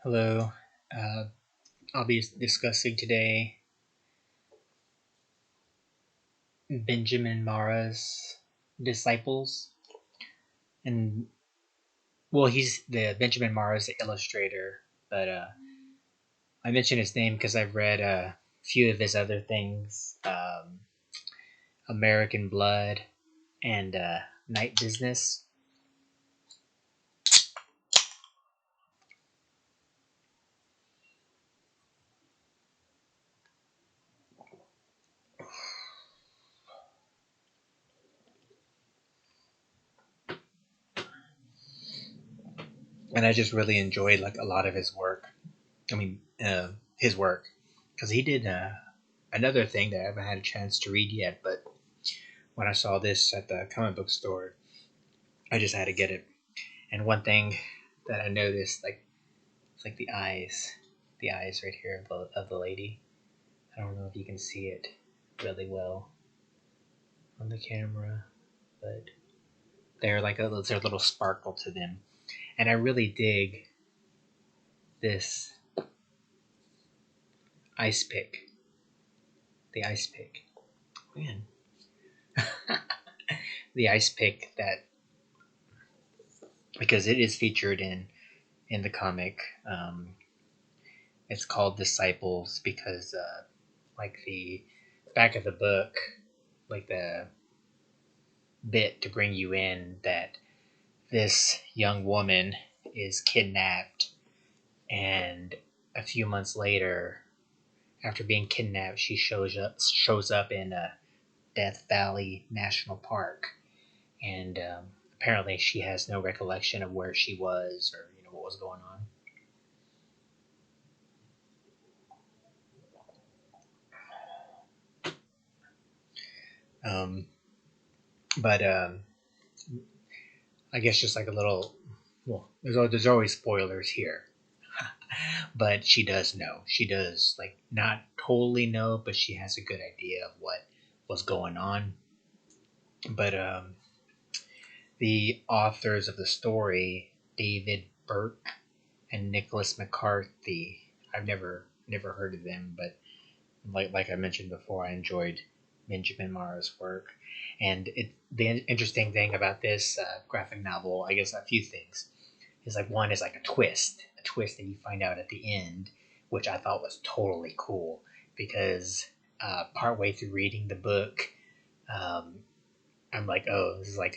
Hello. Uh, I'll be discussing today Benjamin Marra's disciples, and he's the Benjamin Marra's the illustrator, but I mention his name because I've read a few of his other things, American Blood and Night Business. And I just really enjoyed like a lot of his work. I mean, his work because he did another thing that I haven't had a chance to read yet, but when I saw this at the comic book store, I just had to get it. And one thing that I noticed, like, it's like the eyes right here of the lady. I don't know if you can see it really well on the camera, but they're like there's a little sparkle to them, and I really dig this ice pick. The ice pick, man, the ice pick that because it is featured in the comic. It's called Disciples because like the back of the book, like the bit to bring you in that this young woman is kidnapped, and a few months later, after being kidnapped, she shows up in Death Valley National Park, and apparently she has no recollection of where she was or what was going on. But I guess just like a little, well, there's always spoilers here. But she does know. She does like not totally know, but she has a good idea of what was going on. But the authors of the story, David Burke and Nicholas McCarthy, I've never heard of them, but like I mentioned before, I enjoyed Benjamin Marra's work. And the interesting thing about this graphic novel, I guess a few things, is like one is like a twist that you find out at the end, which I thought was totally cool because partway through reading the book, um, I'm like, oh, this is like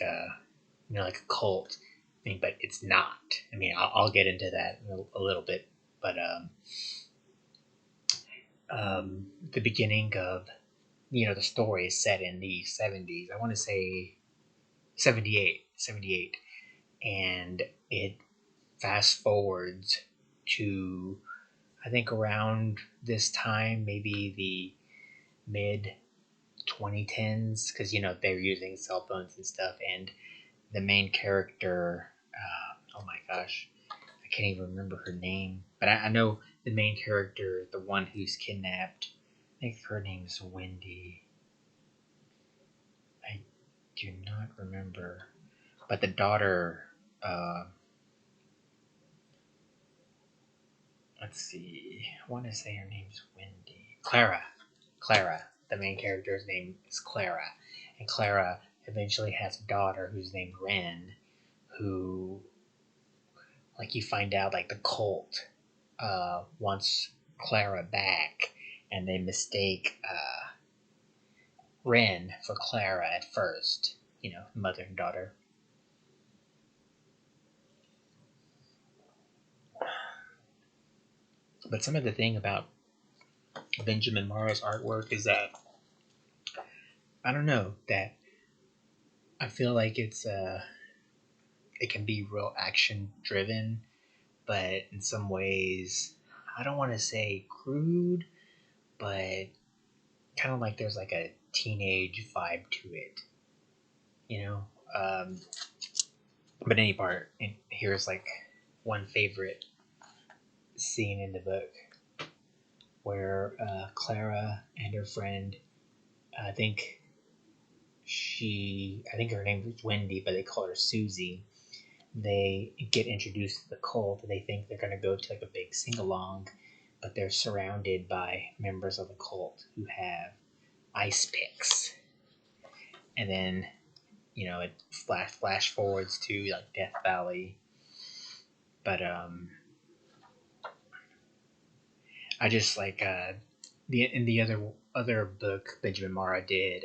like a cult thing, but it's not. I mean, I'll get into that in a little bit, but the beginning of the story is set in the 70s. I want to say 78, and it fast forwards to I think around this time, maybe the mid 2010s, because they're using cell phones and stuff, and the main character, oh my gosh, I can't even remember her name, but I know the main character, the one who's kidnapped. I think her name's Wendy. I do not remember, but the daughter. Let's see. I want to say her name's Wendy. Clara. The main character's name is Clara, and Clara eventually has a daughter who's named Ren, who, like, you find out like the cult wants Clara back, and they mistake Ren for Clara at first. Mother and daughter. But some of the thing about Benjamin Marra's artwork is that I don't know that I feel like it can be real action driven, but in some ways, I don't want to say crude, but kind of like there's like a teenage vibe to it, you know. Um, but any part, and here's like one favorite scene in the book where Clara and her friend, I think I think her name was Wendy, but they call her Susie. they get introduced to the cult, they think they're going to go to like a big sing-along, but they're surrounded by members of the cult who have ice picks. And then, it flash forwards to like Death Valley. But I just like the other book Benjamin Marra did.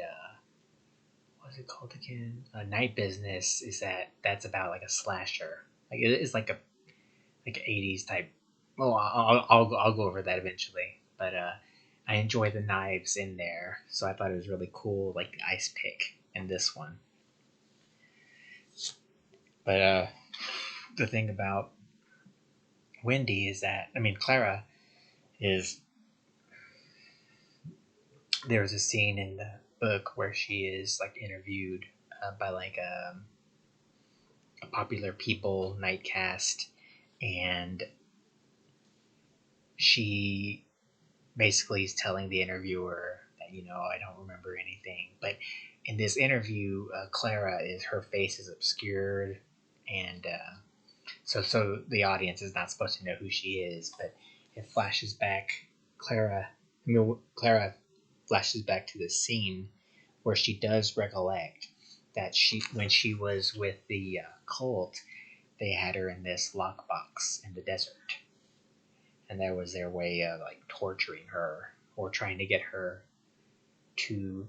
What's it called again? Night Business. That's about like a slasher. Like it's like a 80s type. Well, I'll go over that eventually. But I enjoy the knives in there, so I thought it was really cool, like the ice pick in this one. But the thing about Wendy is that, Clara is. There's a scene in the book where she is like interviewed by like a popular people nightcast, and she basically is telling the interviewer that I don't remember anything. But in this interview, her face is obscured, and so the audience is not supposed to know who she is. But it flashes back. Clara flashes back to the scene where she does recollect that when she was with the cult, they had her in this lockbox in the desert, and that was their way of like torturing her or trying to get her to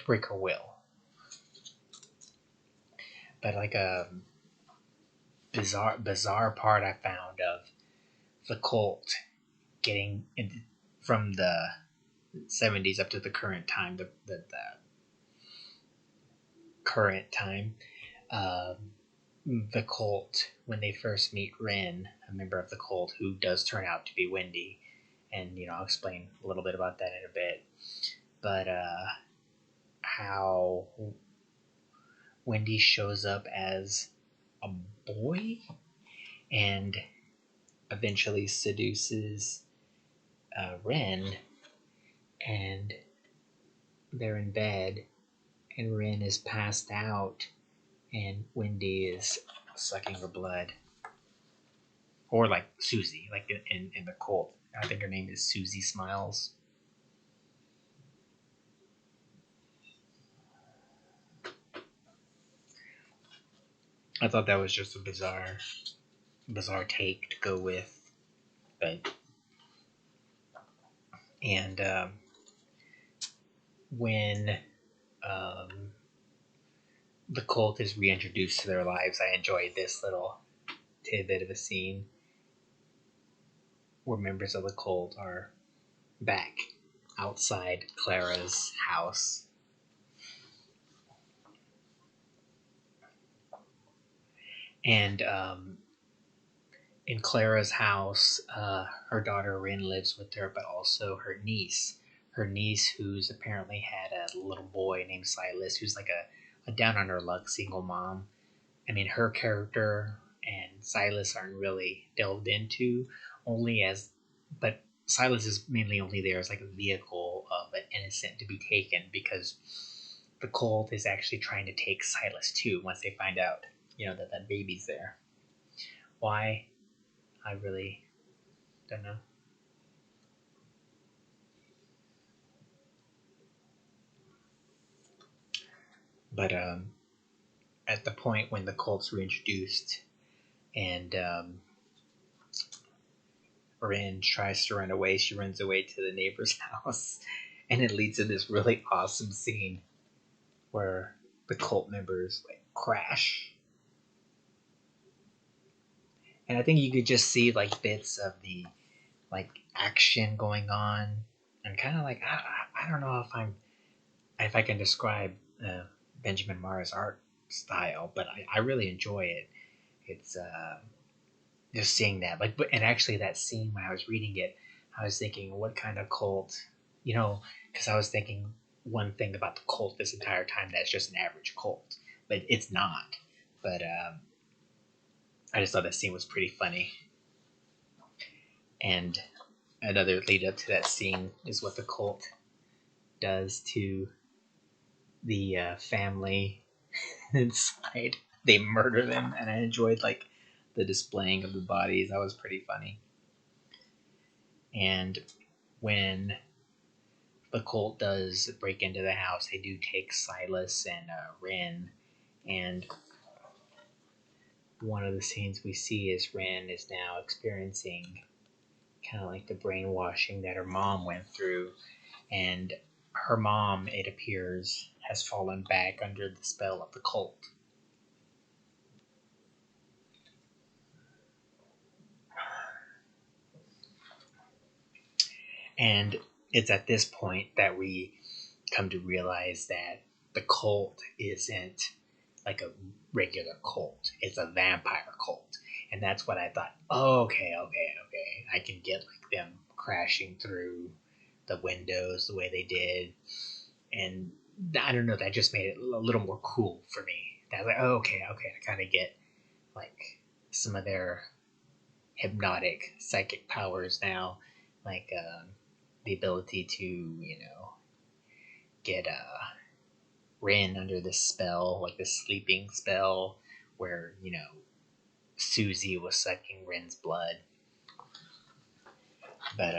break her will. But like a bizarre part I found of the cult getting from the 70s up to the current time, the current time, the cult, when they first meet Ren, a member of the cult who does turn out to be Wendy, and I'll explain a little bit about that in a bit. But how Wendy shows up as a boy and eventually seduces Ren, and they're in bed, and Ren is passed out, and Wendy is sucking her blood. Or like Susie, like in the cult. I think her name is Susie Smiles. I thought that was just a bizarre take to go with. But and when the cult is reintroduced to their lives, I enjoyed this little tidbit of a scene where members of the cult are back outside Clara's house. And in Clara's house, her daughter Rin lives with her, but also her niece. Her niece, who's apparently had a little boy named Silas, who's like a down on her luck single mom. Her character and Silas aren't really delved into, but Silas is mainly only there as like a vehicle of an innocent to be taken, because the cult is actually trying to take Silas too once they find out, that baby's there. Why? I really don't know. But at the point when the cult's reintroduced and Rin tries to run away, she runs away to the neighbor's house, and it leads to this really awesome scene where the cult members like crash, and I think you could just see like bits of the like action going on, and kind of like I don't know if I can describe Benjamin Marra's art style, but I really enjoy it. It's just seeing that, and actually that scene when I was reading it, I was thinking, what kind of cult, because I was thinking one thing about the cult this entire time, that's just an average cult, but it's not. But I just thought that scene was pretty funny. And another lead up to that scene is what the cult does to the family inside. they murder them, and I enjoyed like the displaying of the bodies. That was pretty funny. And when the cult does break into the house, they do take Silas and Ren, and one of the scenes we see is Ren is now experiencing kind of like the brainwashing that her mom went through, and her mom, it appears, has fallen back under the spell of the cult. And it's at this point that we come to realize that the cult isn't like a regular cult. It's a vampire cult. And that's what I thought, oh, okay. I can get like them crashing through the windows the way they did. And I don't know, that just made it a little more cool for me. That was like, oh, okay, I kind of get like some of their hypnotic psychic powers now, like the ability to, get Rin under this spell, like this sleeping spell, where Susie was sucking Rin's blood. But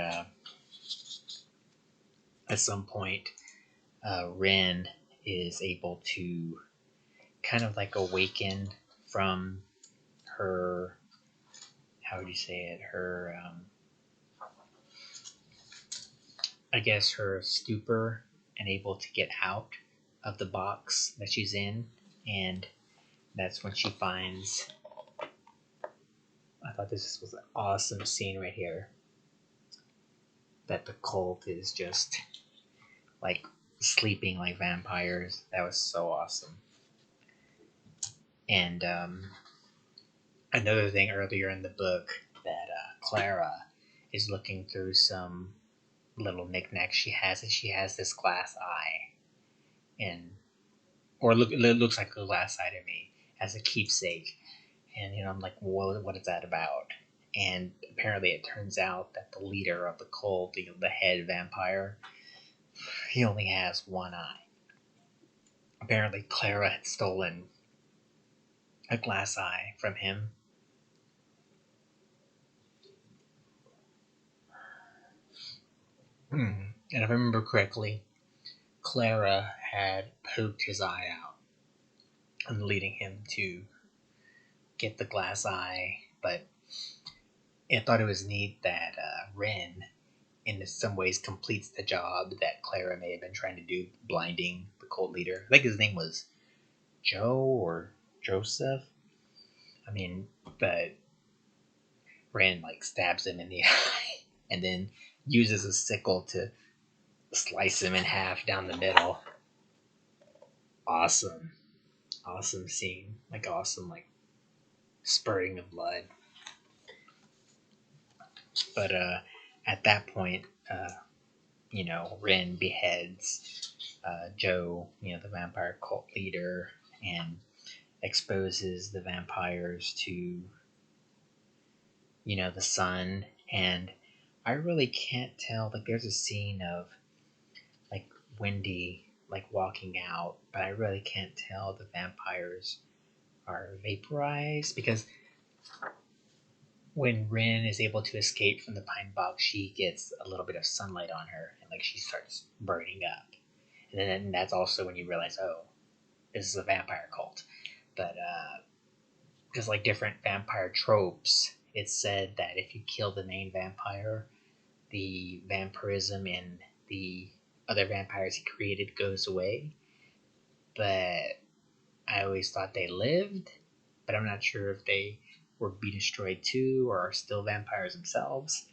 at some point, Rin is able to kind of like awaken from her, how would you say it, her, I guess her stupor, and able to get out of the box that she's in. And that's when she finds, I thought this was an awesome scene right here, that the cult is just like sleeping like vampires. That was so awesome. And another thing earlier in the book, that Clara is looking through some little knickknacks she has, and she has this glass eye, and or it looks like a glass eye to me, as a keepsake. And I'm like, what is that about? And apparently it turns out that the leader of the cult, the head vampire, he only has one eye. Apparently Clara had stolen a glass eye from him. And if I remember correctly, Clara had poked his eye out and leading him to get the glass eye. But I thought it was neat that Ren, in some ways, completes the job that Clara may have been trying to do, blinding the cult leader. I think his name was Joe or Joseph. I mean, but Ren like stabs him in the eye and then uses a sickle to slice him in half down the middle. Awesome. Awesome scene. Like awesome, like spurting of blood. But at that point, Ren beheads Joe, the vampire cult leader, and exposes the vampires to, the sun. And I really can't tell. Like, there's a scene of like Wendy like walking out, but I really can't tell the vampires are vaporized, because when Rin is able to escape from the pine box, she gets a little bit of sunlight on her, and like she starts burning up. And then that's also when you realize, oh, this is a vampire cult. But because like different vampire tropes, it's said that if you kill the main vampire, the vampirism in the other vampires he created goes away. But I always thought they lived, but I'm not sure if they were be destroyed too or are still vampires themselves.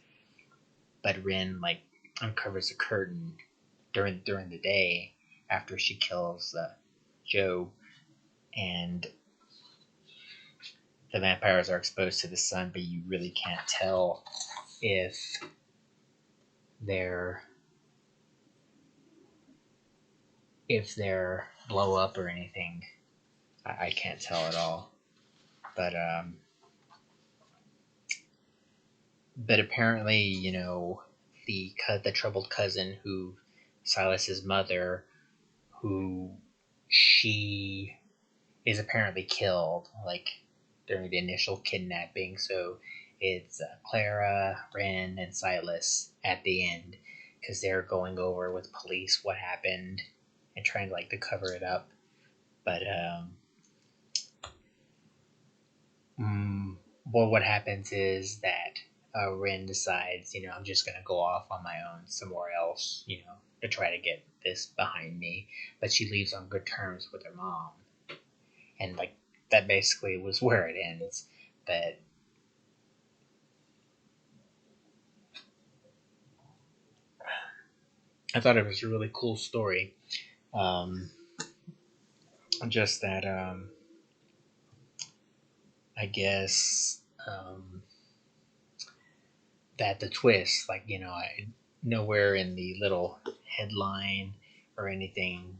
But Rin like uncovers a curtain during the day after she kills Joe, and the vampires are exposed to the sun, but you really can't tell if they're blow up or anything. I can't tell at all. But apparently, the troubled cousin, who Silas's mother, who she is apparently killed, like during the initial kidnapping. So it's Clara, Ren, and Silas at the end because they're going over with police what happened and trying to like to cover it up. But well, what happens is that Ren decides, I'm just gonna go off on my own somewhere else, to try to get this behind me. But she leaves on good terms with her mom, and like that basically was where it ends. But I thought it was a really cool story. Um, just that, I guess, that the twist, like, nowhere in the little headline or anything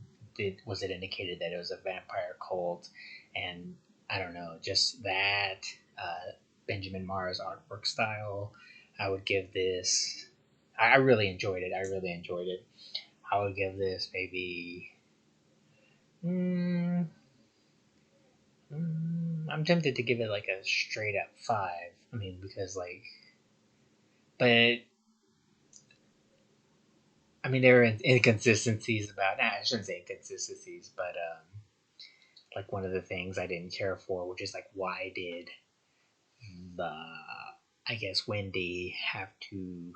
was it indicated that it was a vampire cult. And I don't know, just that, Benjamin Marra's artwork style, I would give this. I really enjoyed it. I really enjoyed it. I would give this maybe. Mm, I'm tempted to give it like a straight up 5. I mean, because like, but I mean, there are inconsistencies about. Nah, I shouldn't say inconsistencies, but like one of the things I didn't care for, which is like, why did the I guess Wendy have to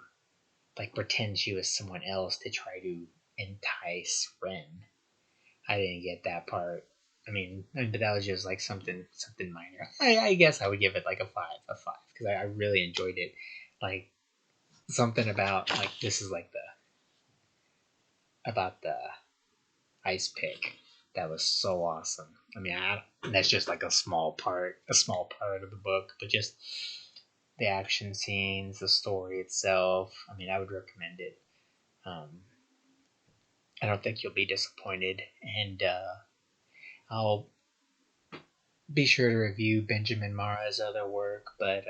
like pretend she was someone else to try to entice Ren? I didn't get that part. I mean, but that was just like something minor. I guess I would give it like a five, because I really enjoyed it. Like something about like this is like the ice pick that was so awesome. I mean, that's just like a small part of the book, but just the action scenes, the story itself. I mean, I would recommend it. Um, I don't think you'll be disappointed, and I'll be sure to review Benjamin Marra's other work. But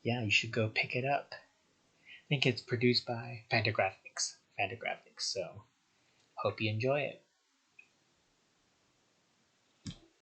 yeah, you should go pick it up. I think it's produced by Fantagraphics. So hope you enjoy it.